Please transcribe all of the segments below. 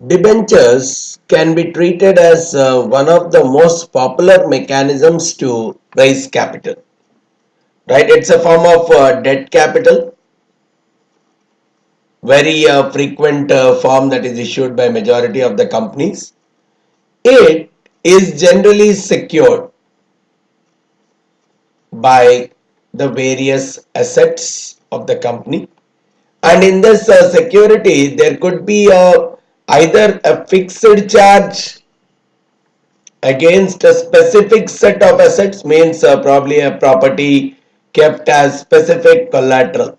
Debentures can be treated as one of the most popular mechanisms to raise capital, right? It's a form of debt capital, very frequent form that is issued by majority of the companies. It is generally secured by the various assets of the company, and in this security there could be either a fixed charge against a specific set of assets, means probably a property kept as specific collateral.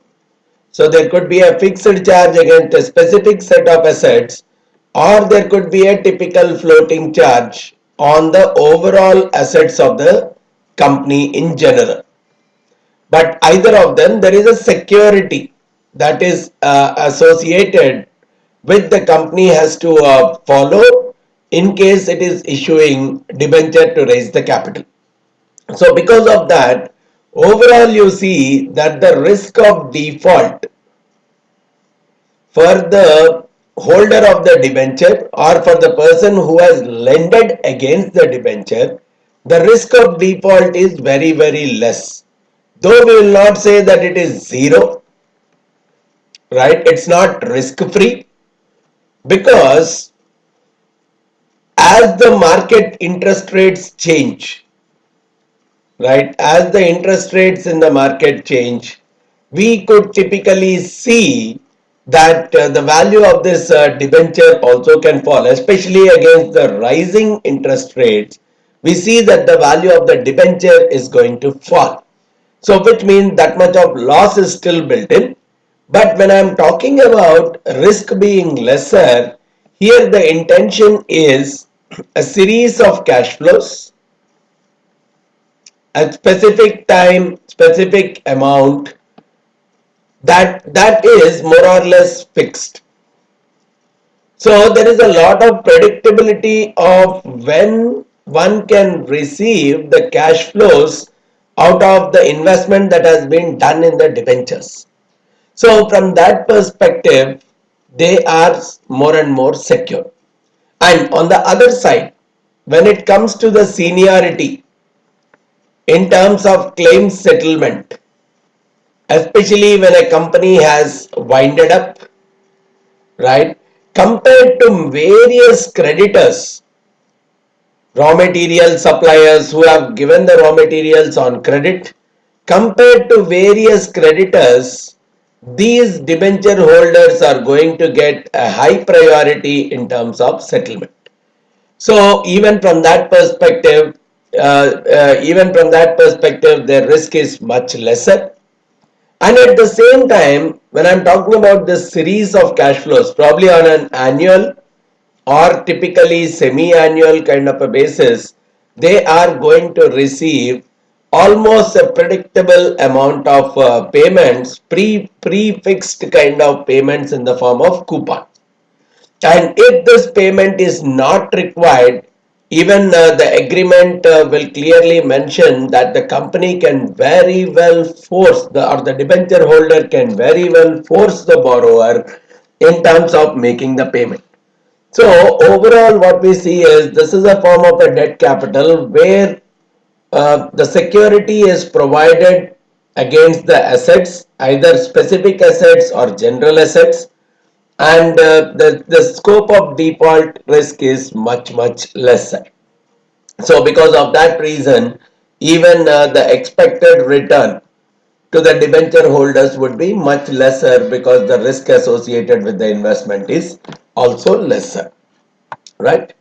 So there could be a fixed charge against a specific set of assets, or there could be a typical floating charge on the overall assets of the company in general. But either of them, there is a security that is associated with the company has to follow in case it is issuing debenture to raise the capital. So because of that, overall you see that the risk of default for the holder of the debenture or for the person who has lended against the debenture, the risk of default is very, very less. Though we will not say that it is zero, right? It's not risk free, because as the market interest rates change, right? As the interest rates in the market change, we could typically see that the value of this debenture also can fall, especially against the rising interest rates. We see that the value of the debenture is going to fall. So, which means that much of loss is still built in. But when I am talking about risk being lesser, here the intention is a series of cash flows at specific time, specific amount, that is more or less fixed. So there is a lot of predictability of when one can receive the cash flows out of the investment that has been done in the debentures. So from that perspective, they are more and more secure. And on the other side, when it comes to the seniority in terms of claim settlement, especially when a company has winded up, right, compared to various creditors, raw material suppliers who have given the raw materials on credit, compared to various creditors, these debenture holders are going to get a high priority in terms of settlement. So even from that perspective, their risk is much lesser. And at the same time, when I'm talking about this series of cash flows, probably on an annual or typically semi-annual kind of a basis, they are going to receive almost a predictable amount of payments, prefixed kind of payments in the form of coupon. And if this payment is not required, even the agreement will clearly mention that the company can very well force or the debenture holder can very well force the borrower in terms of making the payment. So overall what we see is this is a form of a debt capital where the security is provided against the assets, either specific assets or general assets, and the scope of default risk is much, much lesser. So because of that reason, even the expected return to the debenture holders would be much lesser, because the risk associated with the investment is also lesser, right?